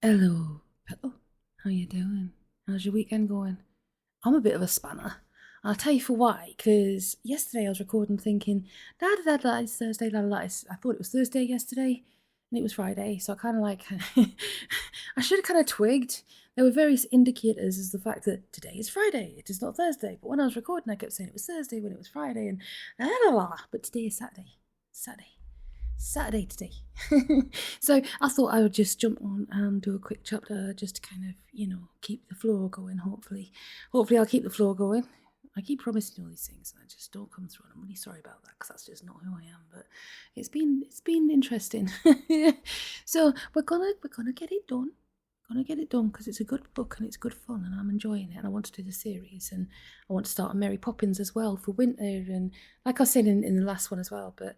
Hello, Petal. How you doing? How's your weekend going? I'm a bit of a spanner. I'll tell you for why, because yesterday I was recording thinking, it's Thursday, I thought it was Thursday yesterday, and it was Friday, so I kind of like, I should have kind of twigged. There were various indicators as the fact that today is Friday, it is not Thursday, but when I was recording I kept saying it was Thursday when it was Friday, and but today is Saturday today. So I thought I would just jump on and do a quick chapter just to kind of, keep the flow going, hopefully. Hopefully I'll keep the flow going. I keep promising all these things and I just don't come through, and I'm really sorry about that because that's just not who I am, but it's been interesting. So we're gonna get it done. Because it's a good book and it's good fun and I'm enjoying it, and I want to do the series, and I want to start on Mary Poppins as well for winter, and like I said in the last one as well, but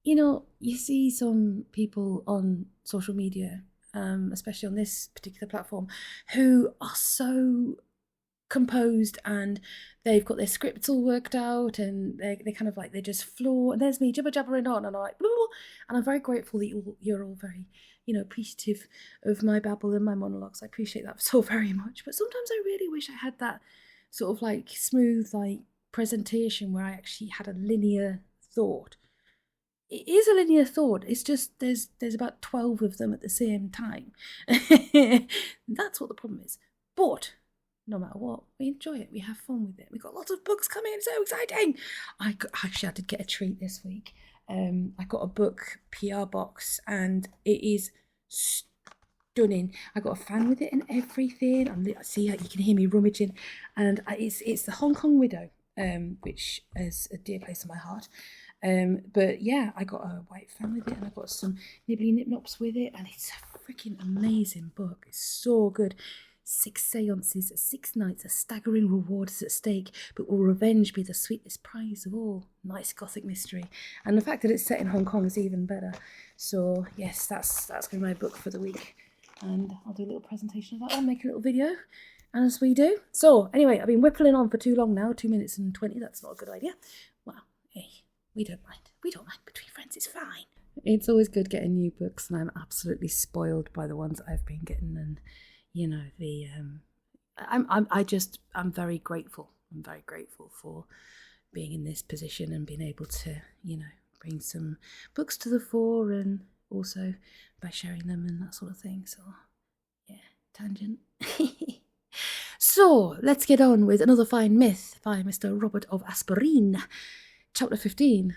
you see some people on social media, especially on this particular platform, who are so composed and they've got their scripts all worked out, and they kind of like, they just flow, and there's me jibber jabbering on, and I'm like, blah, blah, and I'm very grateful that you're all very, appreciative of my babble and my monologues. I appreciate that so very much. But sometimes I really wish I had that sort of like smooth like presentation where I actually had a linear thought. It is a linear thought. It's just there's about 12 of them at the same time. That's what the problem is. But no matter what, we enjoy it. We have fun with it. We've got lots of books coming. It's so exciting. I did get a treat this week. I got a book PR box and it is stunning. I got a fan with it and everything. See, you can hear me rummaging, and it's the Hong Kong Widow, which is a dear place in my heart. But yeah, I got a white fan with it, and I got some nibbly nip-nops with it, and it's a freaking amazing book. It's so good. 6 seances, 6 nights, a staggering reward is at stake, but will revenge be the sweetest prize of all? Nice gothic mystery. And the fact that it's set in Hong Kong is even better. So yes, that's going to be my book for the week. And I'll do a little presentation of that one, make a little video, as we do. So anyway, I've been whippling on for too long now, 2 minutes and 20, that's not a good idea. Well, hey, we don't mind. Between friends, it's fine. It's always good getting new books, and I'm absolutely spoiled by the ones I've been getting, and I'm very grateful. I'm very grateful for being in this position and being able to, bring some books to the fore, and also by sharing them and that sort of thing. So, yeah, tangent. So, let's get on with another fine myth by Mr. Robert of Aspirine. Chapter 15.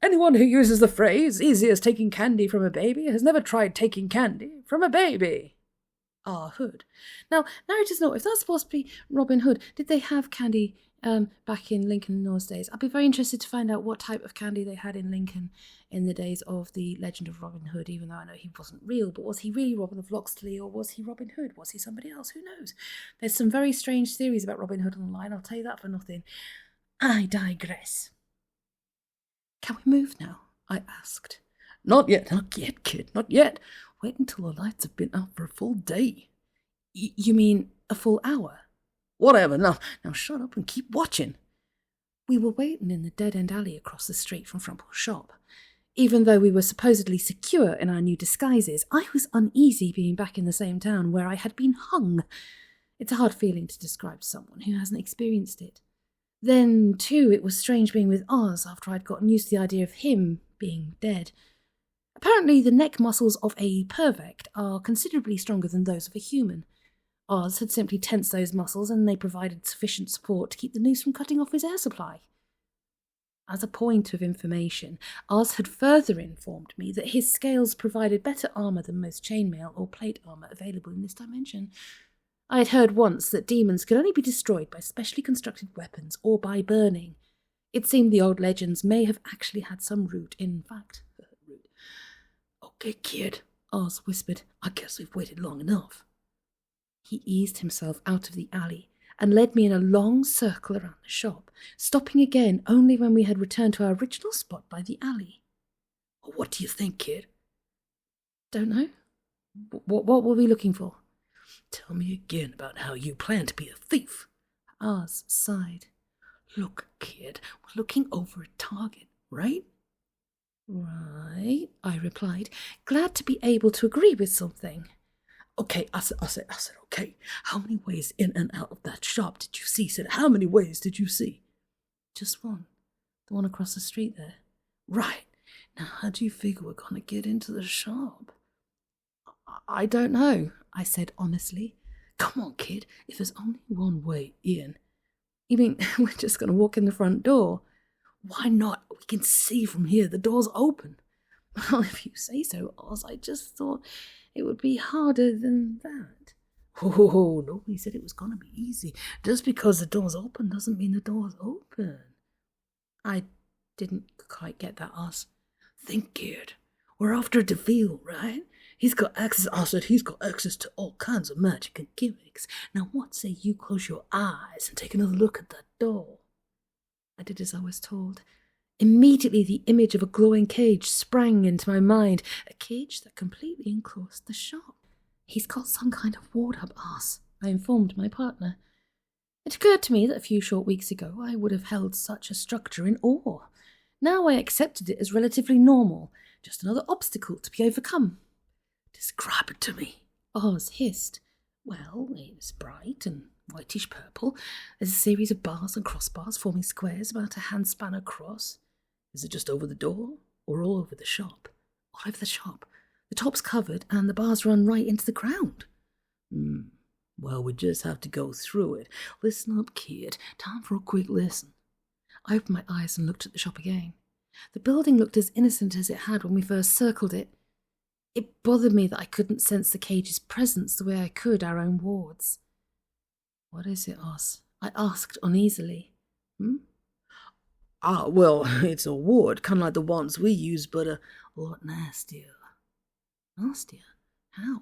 Anyone who uses the phrase, easy as taking candy from a baby, has never tried taking candy from a baby. Hood. Now, narrators know, if that's supposed to be Robin Hood, did they have candy back in Lincoln in those days? I'd be very interested to find out what type of candy they had in Lincoln in the days of the legend of Robin Hood, even though I know he wasn't real. But was he really Robin of Locksley, or was he Robin Hood? Was he somebody else? Who knows? There's some very strange theories about Robin Hood online, I'll tell you that for nothing. I digress. Can we move now? I asked. Not yet, kid, not yet. Wait until the lights have been out for a full day. You mean a full hour? Whatever, now shut up and keep watching. We were waiting in the dead-end alley across the street from Frumple's shop. Even though we were supposedly secure in our new disguises, I was uneasy being back in the same town where I had been hung. It's a hard feeling to describe to someone who hasn't experienced it. Then, too, it was strange being with Aahz after I'd gotten used to the idea of him being dead. Apparently, the neck muscles of a pervect are considerably stronger than those of a human. Aahz had simply tensed those muscles, and they provided sufficient support to keep the noose from cutting off his air supply. As a point of information, Aahz had further informed me that his scales provided better armour than most chainmail or plate armour available in this dimension. I had heard once that demons could only be destroyed by specially constructed weapons or by burning. It seemed the old legends may have actually had some root in fact. Okay, kid, Aahz whispered. I guess we've waited long enough. He eased himself out of the alley and led me in a long circle around the shop, stopping again only when we had returned to our original spot by the alley. What do you think, kid? Don't know. What were we looking for? Tell me again about how you plan to be a thief. Aahz sighed. Look, kid, we're looking over a target, right? Right, I replied, glad to be able to agree with something. Okay, I said, okay, how many ways in and out of that shop did you see? Said, how many ways did you see? Just one. The one across the street there. Right. Now, how do you figure we're going to get into the shop? I don't know, I said honestly. Come on, kid, if there's only one way in. You mean we're just going to walk in the front door? Why not? We can see from here. The door's open. Well, if you say so, Oz, I just thought it would be harder than that. Oh, nobody said it was going to be easy. Just because the door's open doesn't mean the door's open. I didn't quite get that, Oz. Think, kid. We're after DeVille, right? He's got access, I said he's got access to all kinds of magic and gimmicks. Now what say you close your eyes and take another look at that door? I did as I was told. Immediately the image of a glowing cage sprang into my mind, a cage that completely enclosed the shop. He's got some kind of ward up, Aahz, I informed my partner. It occurred to me that a few short weeks ago I would have held such a structure in awe. Now I accepted it as relatively normal, just another obstacle to be overcome. Describe it to me, Aahz hissed. Well, it was bright and whitish purple. There's a series of bars and crossbars forming squares about a handspan across. Is it just over the door, or all over the shop? All over the shop. The top's covered, and the bars run right into the ground. Well, we just have to go through it. Listen up, kid. Time for a quick listen. I opened my eyes and looked at the shop again. The building looked as innocent as it had when we first circled it. It bothered me that I couldn't sense the cage's presence the way I could our own wards. What is it, Aahz? I asked uneasily. Well, it's a ward, kind of like the ones we use, but a lot nastier. Nastier? How?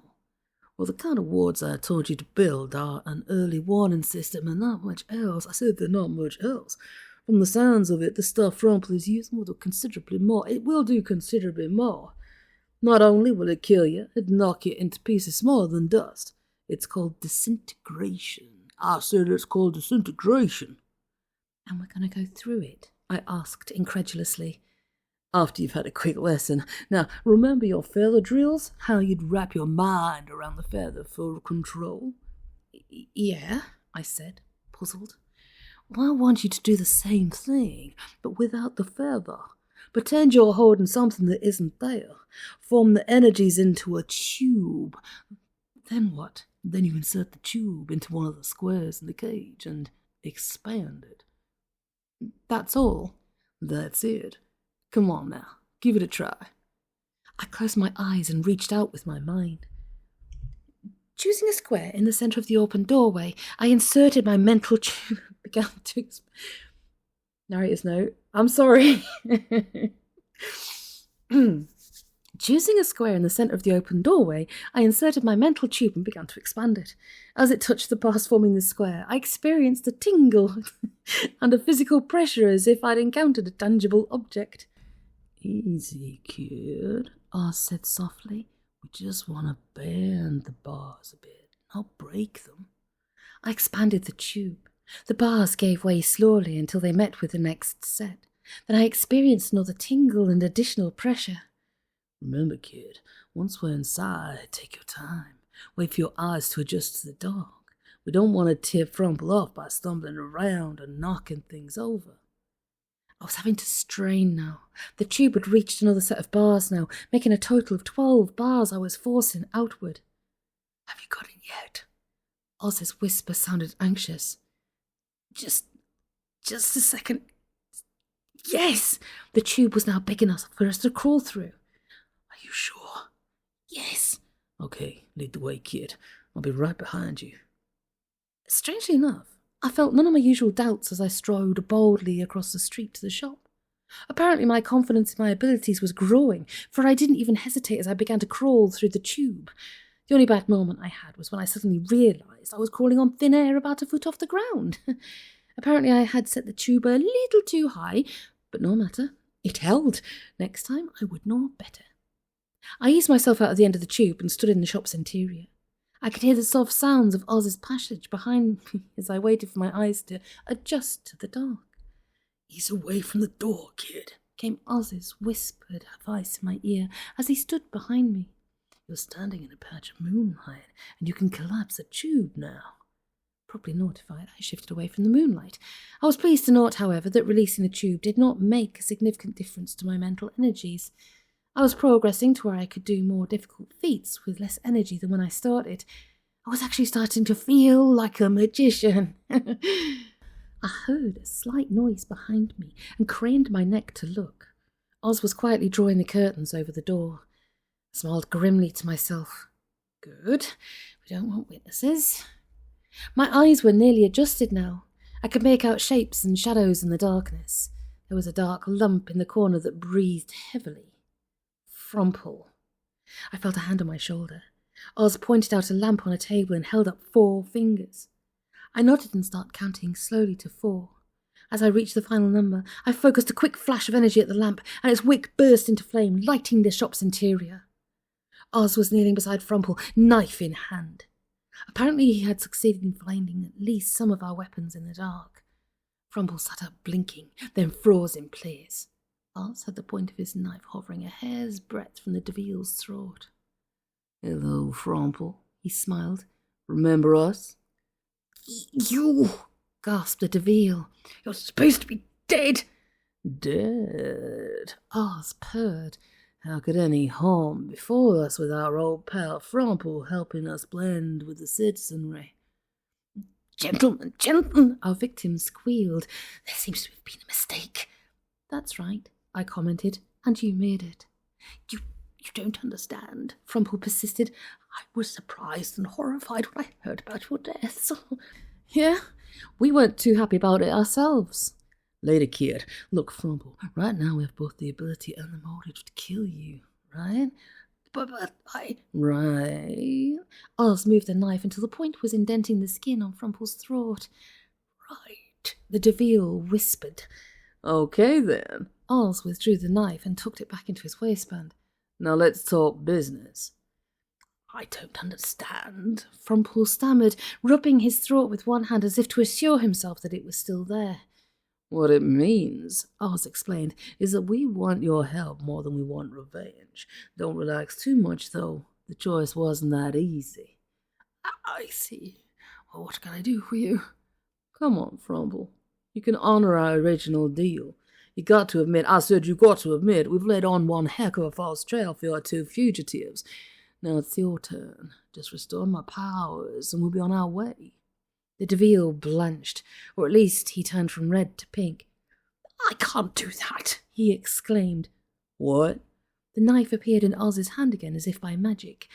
Well, the kind of wards I told you to build are an early warning system and not much else. I said there's not much else. From the sounds of it, the stuff Rumpel is using will do considerably more. It will do considerably more. Not only will it kill you, it'll knock you into pieces smaller than dust. It's called disintegration. I said it's called disintegration. And we're going to go through it? I asked incredulously. After you've had a quick lesson. Now, remember your feather drills? How you'd wrap your mind around the feather for control? Yeah, I said, puzzled. Well, I want you to do the same thing, but without the feather. Pretend you're holding something that isn't there. Form the energies into a tube. Then what? Then you insert the tube into one of the squares in the cage and expand it. That's all. That's it. Come on now, give it a try. I closed my eyes and reached out with my mind. Choosing a square in the centre of the open doorway, I inserted my mental tube and began to... Narrator's note. I'm sorry. Choosing a square in the centre of the open doorway, I inserted my mental tube and began to expand it. As it touched the bars forming the square, I experienced a tingle and a physical pressure as if I'd encountered a tangible object. Easy, kid, Aahz said softly. We just want to bend the bars a bit, not break them. I expanded the tube. The bars gave way slowly until they met with the next set. Then I experienced another tingle and additional pressure. Remember, kid, once we're inside, take your time. Wait for your eyes to adjust to the dark. We don't want to tip Frumple off by stumbling around and knocking things over. I was having to strain now. The tube had reached another set of bars now, making a total of 12 bars I was forcing outward. Have you got it yet? Oz's whisper sounded anxious. Just a second. Yes! The tube was now big enough for us to crawl through. Are you sure? Yes. Okay, lead the way, kid. I'll be right behind you. Strangely enough, I felt none of my usual doubts as I strode boldly across the street to the shop. Apparently my confidence in my abilities was growing, for I didn't even hesitate as I began to crawl through the tube. The only bad moment I had was when I suddenly realised I was crawling on thin air about a foot off the ground. Apparently I had set the tube a little too high, but no matter. It held. Next time I would know better. I eased myself out of the end of the tube and stood in the shop's interior. I could hear the soft sounds of Oz's passage behind me as I waited for my eyes to adjust to the dark. Ease away from the door, kid, came Oz's whispered advice in my ear as he stood behind me. You're standing in a patch of moonlight, and you can collapse a tube now. Properly notified, I shifted away from the moonlight. I was pleased to note, however, that releasing the tube did not make a significant difference to my mental energies. I was progressing to where I could do more difficult feats with less energy than when I started. I was actually starting to feel like a magician. I heard a slight noise behind me and craned my neck to look. Aahz was quietly drawing the curtains over the door. I smiled grimly to myself. Good, we don't want witnesses. My eyes were nearly adjusted now. I could make out shapes and shadows in the darkness. There was a dark lump in the corner that breathed heavily. Frumple. I felt a hand on my shoulder. Aahz pointed out a lamp on a table and held up 4 fingers. I nodded and started counting slowly to 4. As I reached the final number, I focused a quick flash of energy at the lamp, and its wick burst into flame, lighting the shop's interior. Aahz was kneeling beside Frumple, knife in hand. Apparently he had succeeded in finding at least some of our weapons in the dark. Frumple sat up blinking, then froze in place. Aahz had the point of his knife hovering a hair's breadth from the Devil's throat. "Hello, Frumple," he smiled. "Remember us?" "You!" gasped the Devil. "You're supposed to be dead." "Dead?" Aahz purred. "How could any harm befall us with our old pal Frumple helping us blend with the citizenry?" Gentlemen, our victim squealed. "There seems to have been a mistake." "That's right," I commented, "and you made it." You don't understand," Frumple persisted. "I was surprised and horrified when I heard about your deaths." "Yeah, we weren't too happy about it ourselves." "Later, kid. Look, Frumple, right now we have both the ability and the motive to kill you, right?" But I... "Right." Aahz moved the knife until the point was indenting the skin on Frumple's throat. "Right," the Devil whispered. "Okay, then." Aahz withdrew the knife and tucked it back into his waistband. "Now let's talk business." "I don't understand," Frumple stammered, rubbing his throat with one hand as if to assure himself that it was still there. "What it means," Aahz explained, "is that we want your help more than we want revenge. Don't relax too much, though. The choice wasn't that easy." "I see. Well, what can I do for you?" "Come on, Frumple. You can honor our original deal. You got to admit, we've laid on one heck of a false trail for your 2 fugitives. Now it's your turn. Just restore my powers and we'll be on our way." The Devil blanched, or at least he turned from red to pink. "I can't do that," he exclaimed. "What?" The knife appeared in Aahz's hand again as if by magic.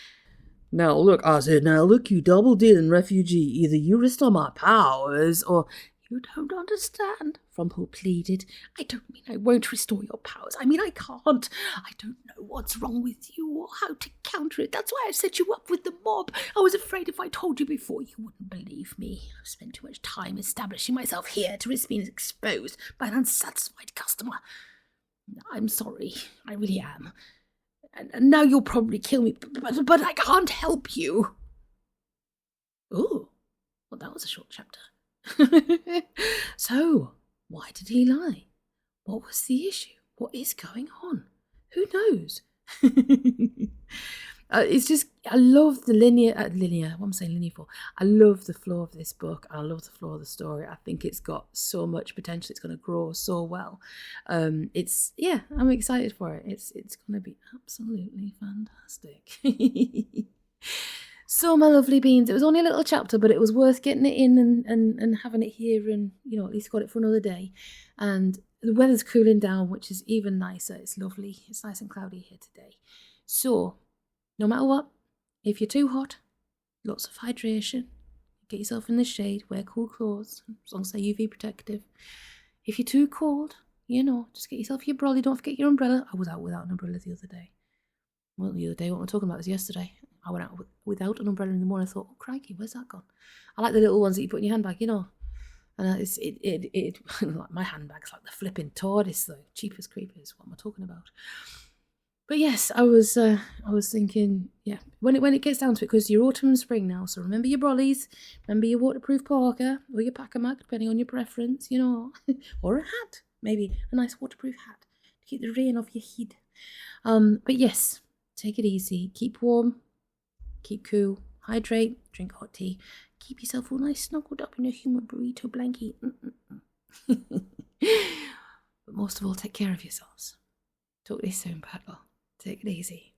Now look, you double-dealing refugee. Either you restore my powers, or..." "You don't understand," Frumple pleaded. "I don't mean I won't restore your powers. I mean I can't. I don't know what's wrong with you or how to counter it. That's why I set you up with the mob. I was afraid if I told you before, you wouldn't believe me. I've spent too much time establishing myself here to risk being exposed by an unsatisfied customer. I'm sorry. I really am. And now you'll probably kill me, but I can't help you." Oh, well, that was a short chapter. So, why did he lie? What was the issue? What is going on? Who knows? It's just, I love the linear, what I'm saying linear for. I love the flow of this book. I love the flow of the story. I think it's got so much potential. It's going to grow so well. I'm excited for it. It's going to be absolutely fantastic. So, my lovely beans, it was only a little chapter, but it was worth getting it in and having it here and, at least got it for another day. And the weather's cooling down, which is even nicer. It's lovely. It's nice and cloudy here today. So, no matter what, if you're too hot, lots of hydration. Get yourself in the shade, wear cool clothes, as long as they're UV protective. If you're too cold, just get yourself your brolly. Don't forget your umbrella. I was out without an umbrella the other day. Well, the other day, what I'm talking about was yesterday. I went out without an umbrella in the morning. I thought, oh, crikey, where's that gone? I like the little ones that you put in your handbag, And like my handbag's like the flipping tortoise, though. Cheapest creepers. What am I talking about? But yes, I was thinking, yeah, when it gets down to it, because you're autumn and spring now, so remember your brollies, remember your waterproof parka or your pack-a-mac, depending on your preference, or a hat, maybe a nice waterproof hat to keep the rain off your head. But yes. Take it easy. Keep warm. Keep cool. Hydrate. Drink hot tea. Keep yourself all nice snuggled up in a human burrito blanket. But most of all, take care of yourselves. Talk to you soon, Paddle. Take it easy.